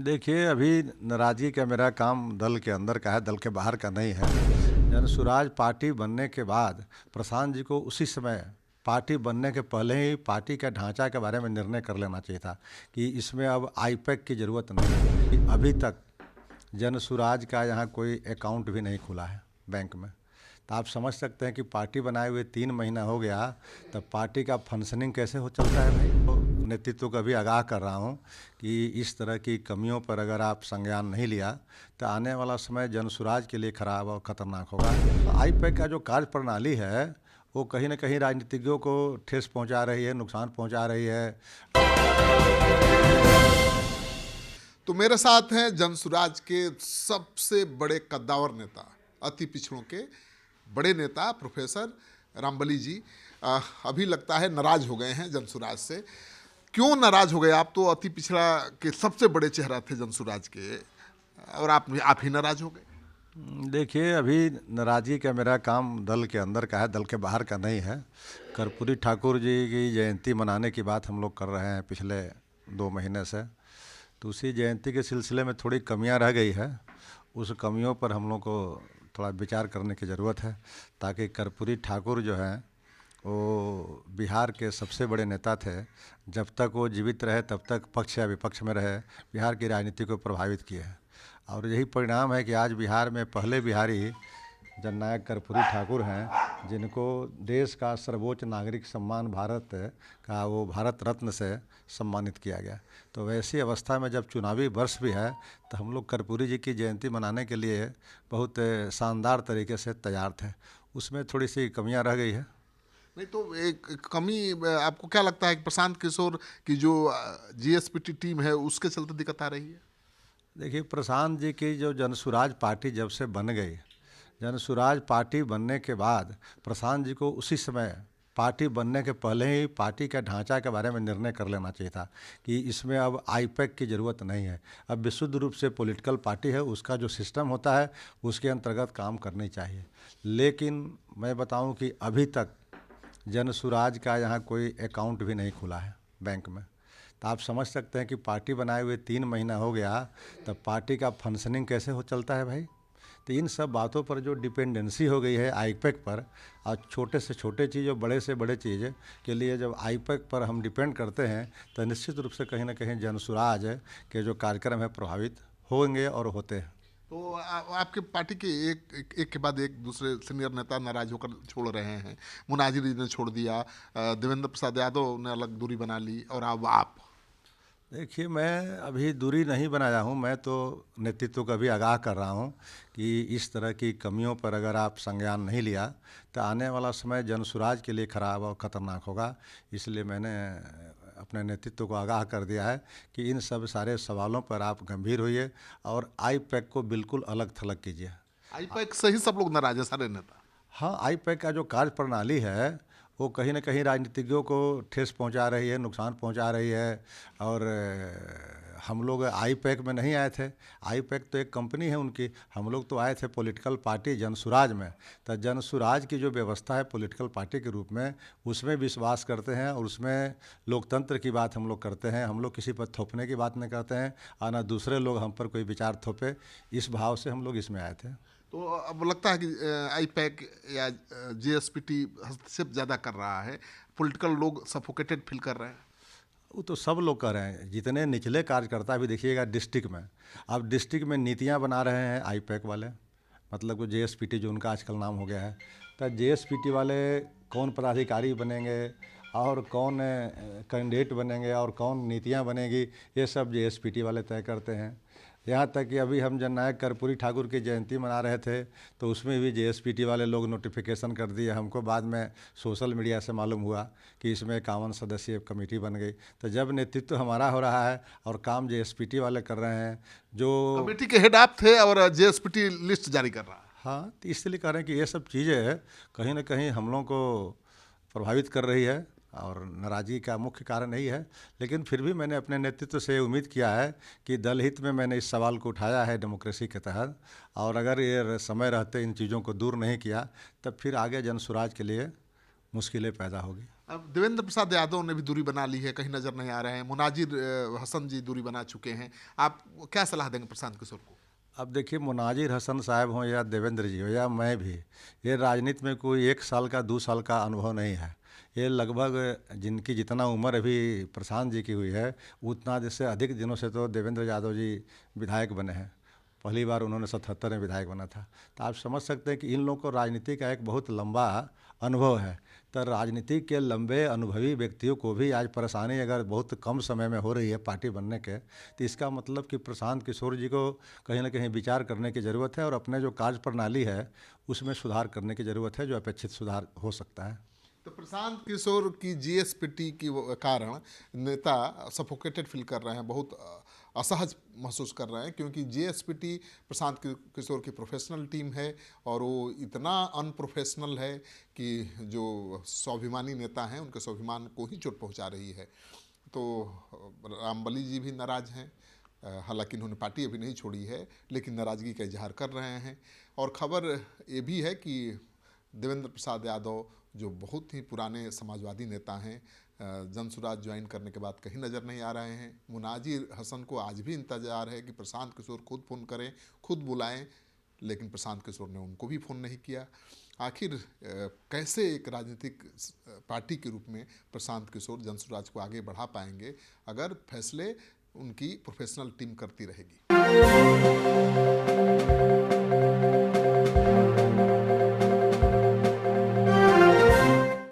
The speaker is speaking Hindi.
देखिए, अभी नाराज़गी का मेरा काम दल के अंदर का है, दल के बाहर का नहीं है। जनसुराज पार्टी बनने के बाद प्रशांत जी को उसी समय पार्टी बनने के पहले ही पार्टी के ढांचा के बारे में निर्णय कर लेना चाहिए था कि इसमें अब आईपैक की ज़रूरत नहीं है। अभी तक जनसुराज का यहाँ कोई अकाउंट भी नहीं खुला है बैंक में। तो आप समझ सकते हैं कि पार्टी बनाए हुए 3 महीना हो गया, तब पार्टी का फंक्शनिंग कैसे हो चलता है भाई। तो नेतृत्व को भी आगाह कर रहा हूँ कि इस तरह की कमियों पर अगर आप संज्ञान नहीं लिया तो आने वाला समय जनसुराज के लिए खराब और ख़तरनाक होगा। तो आईपैक का जो कार्य प्रणाली है वो कहीं ना कहीं राजनीतिज्ञों को ठेस पहुंचा रही है, नुकसान पहुंचा रही है। तो मेरे साथ हैं जनसुराज के सबसे बड़े कद्दावर नेता, अति पिछड़ों के बड़े नेता प्रोफेसर रामबली जी। अभी लगता है नाराज हो गए हैं जनसुराज से। क्यों नाराज हो गए आप? तो अति पिछड़ा के सबसे बड़े चेहरा थे जनसुराज के, और आप ही नाराज हो गए। देखिए, अभी नाराज़गी का मेरा काम दल के अंदर का है, दल के बाहर का नहीं है। कर्पूरी ठाकुर जी की जयंती मनाने की बात हम लोग कर रहे हैं पिछले 2 महीने से। तो उसी जयंती के सिलसिले में थोड़ी कमियां रह गई है। उस कमियों पर हम लोग को थोड़ा विचार करने की ज़रूरत है, ताकि कर्पूरी ठाकुर जो हैं वो बिहार के सबसे बड़े नेता थे। जब तक वो जीवित रहे तब तक पक्ष या विपक्ष में रहे, बिहार की राजनीति को प्रभावित किए हैं। और यही परिणाम है कि आज बिहार में पहले बिहारी जननायक कर्पूरी ठाकुर हैं, जिनको देश का सर्वोच्च नागरिक सम्मान भारत का वो भारत रत्न से सम्मानित किया गया। तो वैसी अवस्था में जब चुनावी वर्ष भी है तो हम लोग कर्पूरी जी की जयंती मनाने के लिए बहुत शानदार तरीके से तैयार थे। उसमें थोड़ी सी कमियां रह गई है। नहीं तो एक कमी आपको क्या लगता है कि प्रशांत किशोर की जो जीएसपीटी टीम है उसके चलते दिक्कत आ रही है? देखिए, प्रशांत जी की जो जनसुराज पार्टी जब से बन गई, जनसुराज पार्टी बनने के बाद प्रशांत जी को उसी समय पार्टी बनने के पहले ही पार्टी के ढांचा के बारे में निर्णय कर लेना चाहिए था कि इसमें अब आईपैक की ज़रूरत नहीं है। अब विशुद्ध रूप से पॉलिटिकल पार्टी है, उसका जो सिस्टम होता है उसके अंतर्गत काम करनी चाहिए। लेकिन मैं बताऊं कि अभी तक जनसुराज का यहाँ कोई अकाउंट भी नहीं खुला है बैंक में। तो आप समझ सकते हैं कि पार्टी बनाए हुए 3 महीना हो गया, तब पार्टी का फंक्शनिंग कैसे हो चलता है भाई। तो इन सब बातों पर जो डिपेंडेंसी हो गई है आईपैक पर, और छोटे से छोटे चीज़ और बड़े से बड़े चीज़ के लिए जब आईपैक पर हम डिपेंड करते हैं तो निश्चित रूप से कहीं ना कहीं जनसुराज के जो कार्यक्रम है प्रभावित होंगे और होते हैं। तो आपके पार्टी के एक के बाद एक दूसरे सीनियर नेता नाराज होकर छोड़ रहे हैं। मुनाजिर जी ने छोड़ दिया, देवेंद्र प्रसाद यादव ने अलग दूरी बना ली, और अब आप। देखिए, मैं अभी दूरी नहीं बनाया हूँ, मैं तो नेतृत्व का भी आगाह कर रहा हूँ कि इस तरह की कमियों पर अगर आप संज्ञान नहीं लिया तो आने वाला समय जनसुराज के लिए खराब और ख़तरनाक होगा। इसलिए मैंने अपने नेतृत्व को आगाह कर दिया है कि इन सब सारे सवालों पर आप गंभीर होइए और आईपैक को बिल्कुल अलग थलग कीजिए। आईपैक से ही सब लोग नाराज है, सारे नेता। हाँ, आईपैक का जो कार्य प्रणाली है वो कहीं ना कहीं राजनीतिज्ञों को ठेस पहुंचा रही है, नुकसान पहुंचा रही है। और हम लोग आईपैक में नहीं आए थे। आईपैक तो एक कंपनी है उनकी, हम लोग तो आए थे पॉलिटिकल पार्टी जनसुराज में। तो जनसुराज की जो व्यवस्था है पॉलिटिकल पार्टी के रूप में, उसमें विश्वास करते हैं और उसमें लोकतंत्र की बात हम लोग करते हैं। हम लोग किसी पर थोपने की बात नहीं करते हैं और ना दूसरे लोग हम पर कोई विचार थोपे। इस भाव से हम लोग इसमें आए थे। तो अब लगता है कि आईपैक या जीएसपीटी हस्तक्षेप ज़्यादा कर रहा है, पॉलिटिकल लोग सफोकेटेड फील कर रहे हैं। वो तो सब लोग कर रहे हैं, जितने निचले कार्यकर्ता भी देखिएगा डिस्ट्रिक्ट में। अब डिस्ट्रिक्ट में नीतियां बना रहे हैं आईपैक वाले, मतलब वो जेएसपीटी जो उनका आजकल नाम हो गया है। तो जेएसपीटी वाले कौन पदाधिकारी बनेंगे और कौन कैंडिडेट बनेंगे और कौन नीतियां बनेगी, ये सब जेएसपीटी वाले तय करते हैं। यहाँ तक कि अभी हम जननायक कर्पूरी ठाकुर की जयंती मना रहे थे तो उसमें भी जेएसपीटी वाले लोग नोटिफिकेशन कर दिए हमको। बाद में सोशल मीडिया से मालूम हुआ कि इसमें 51 सदस्यीय कमेटी बन गई। तो जब नेतृत्व हमारा हो रहा है और काम जेएसपीटी वाले कर रहे हैं, जो कमेटी के हेड आप थे और जेएसपीटी लिस्ट जारी कर रहा है। हाँ, तो इसलिए कह रहे हैं कि ये सब चीज़ें कहीं ना कहीं हम लोगों को प्रभावित कर रही है और नाराज़गी का मुख्य कारण यही है। लेकिन फिर भी मैंने अपने नेतृत्व से उम्मीद किया है कि दल हित में मैंने इस सवाल को उठाया है डेमोक्रेसी के तहत, और अगर ये समय रहते इन चीज़ों को दूर नहीं किया तब फिर आगे जनसुराज के लिए मुश्किलें पैदा होगी। अब देवेंद्र प्रसाद यादव ने भी दूरी बना ली है, कहीं नजर नहीं आ रहे हैं। मुनाजिर हसन जी दूरी बना चुके हैं। आप क्या सलाह देंगे प्रशांत किशोर को? अब देखिए, मुनाजिर हसन साहब हों या देवेंद्र जी हो या मैं भी, ये राजनीति में कोई 1 साल का 2 साल का अनुभव नहीं है। ये लगभग जिनकी जितना उम्र अभी प्रशांत जी की हुई है, उतना जिससे अधिक दिनों से तो देवेंद्र यादव जी विधायक बने हैं। पहली बार उन्होंने 77 में विधायक बना था। तो आप समझ सकते हैं कि इन लोगों को राजनीति का एक बहुत लंबा अनुभव है। तो राजनीति के लंबे अनुभवी व्यक्तियों को भी आज परेशानी अगर बहुत कम समय में हो रही है पार्टी बनने के, तो इसका मतलब कि प्रशांत किशोर जी को कहीं ना कहीं विचार करने की ज़रूरत है और अपने जो कार्य प्रणाली है उसमें सुधार करने की ज़रूरत है, जो अपेक्षित सुधार हो सकता है। तो प्रशांत किशोर की जीएसपीटी की कारण नेता सफोकेटेड फील कर रहे हैं, बहुत असहज महसूस कर रहे हैं, क्योंकि जीएसपीटी प्रशांत किशोर की प्रोफेशनल टीम है और वो इतना अनप्रोफेशनल है कि जो स्वाभिमानी नेता हैं उनके स्वाभिमान को ही चोट पहुंचा रही है। तो रामबली जी भी नाराज़ हैं, हालांकि उन्होंने पार्टी अभी नहीं छोड़ी है, लेकिन नाराज़गी का इजहार कर रहे हैं। और खबर ये भी है कि देवेंद्र प्रसाद यादव जो बहुत ही पुराने समाजवादी नेता हैं, जनसुराज ज्वाइन करने के बाद कहीं नज़र नहीं आ रहे हैं। मुनाजिर हसन को आज भी इंतजार है कि प्रशांत किशोर खुद फ़ोन करें, खुद बुलाएं, लेकिन प्रशांत किशोर ने उनको भी फ़ोन नहीं किया। आखिर कैसे एक राजनीतिक पार्टी के रूप में प्रशांत किशोर जनसुराज को आगे बढ़ा पाएंगे अगर फैसले उनकी प्रोफेशनल टीम करती रहेगी।